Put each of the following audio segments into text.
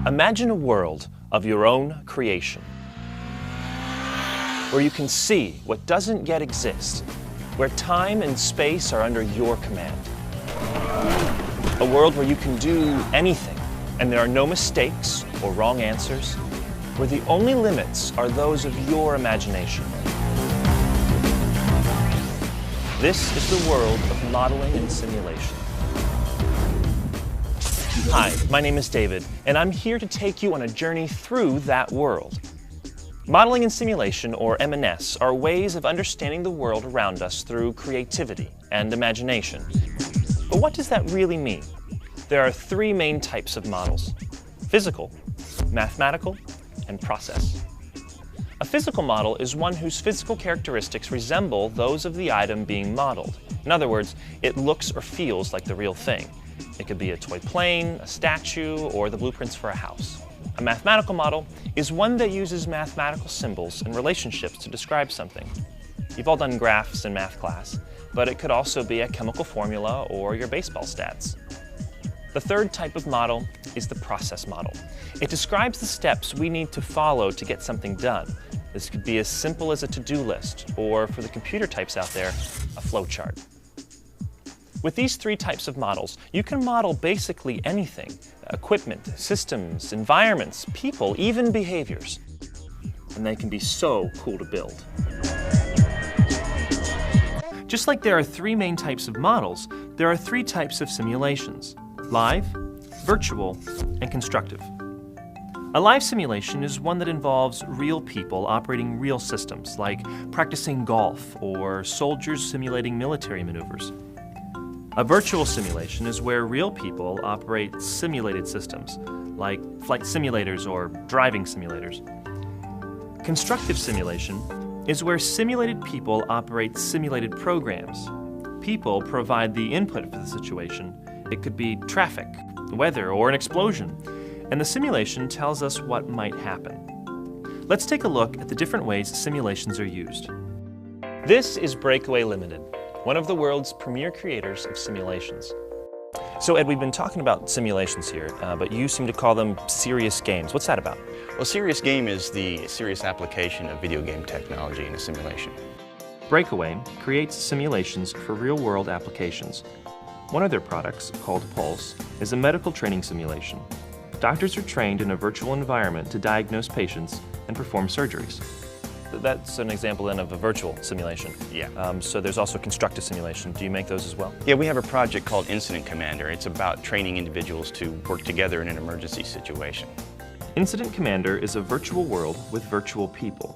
Imagine a world of your own creation, where you can see what doesn't yet exist, where time and space are under your command. A world where you can do anything, and there are no mistakes or wrong answers, where the only limits are those of your imagination. This is the world of modeling and simulation. Hi, my name is David, and I'm here to take you on a journey through that world. Modeling and simulation, or M&S, are ways of understanding the world around us through creativity and imagination. But what does that really mean? There are three main types of models: physical, mathematical, and process. A physical model is one whose physical characteristics resemble those of the item being modeled. In other words, it looks or feels like the real thing. It could be a toy plane, a statue, or the blueprints for a house. A mathematical model is one that uses mathematical symbols and relationships to describe something. You've all done graphs in math class, but it could also be a chemical formula or your baseball stats. The third type of model is the process model. It describes the steps we need to follow to get something done. This could be as simple as a to-do list, or for the computer types out there, a flowchart. With these three types of models, you can model basically anything: equipment, systems, environments, people, even behaviors. And they can be so cool to build. Just like there are three main types of models, there are three types of simulations: live, virtual, and constructive. A live simulation is one that involves real people operating real systems, like practicing golf or soldiers simulating military maneuvers. A virtual simulation is where real people operate simulated systems, like flight simulators or driving simulators. Constructive simulation is where simulated people operate simulated programs. People provide the input for the situation. It could be traffic, weather, or an explosion, and the simulation tells us what might happen. Let's take a look at the different ways simulations are used. This is Breakaway Limited, one of the world's premier creators of simulations. So Ed, we've been talking about simulations here, but you seem to call them serious games. What's that about? Well, serious game is the serious application of video game technology in a simulation. Breakaway creates simulations for real-world applications. One of their products, called Pulse, is a medical training simulation. Doctors are trained in a virtual environment to diagnose patients and perform surgeries. That's an example then of a virtual simulation. Yeah. So there's also constructive simulation. Do you make those as well? Yeah, we have a project called Incident Commander. It's about training individuals to work together in an emergency situation. Incident Commander is a virtual world with virtual people.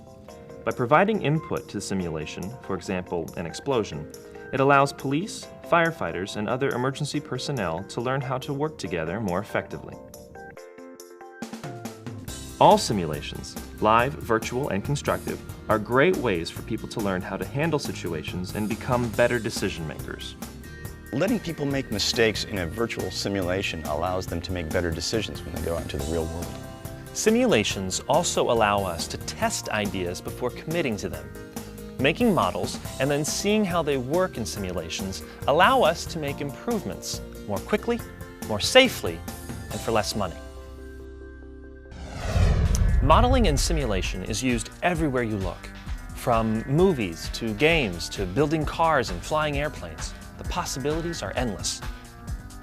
By providing input to the simulation, for example, an explosion, it allows police, firefighters, and other emergency personnel to learn how to work together more effectively. All simulations, live, virtual, and constructive, are great ways for people to learn how to handle situations and become better decision makers. Letting people make mistakes in a virtual simulation allows them to make better decisions when they go out into the real world. Simulations also allow us to test ideas before committing to them. Making models and then seeing how they work in simulations allow us to make improvements more quickly, more safely, and for less money. Modeling and simulation is used everywhere you look. From movies to games to building cars and flying airplanes, the possibilities are endless.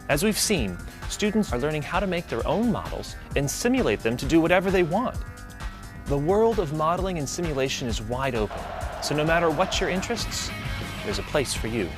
As we've seen, students are learning how to make their own models and simulate them to do whatever they want. The world of modeling and simulation is wide open, so no matter what your interests, there's a place for you.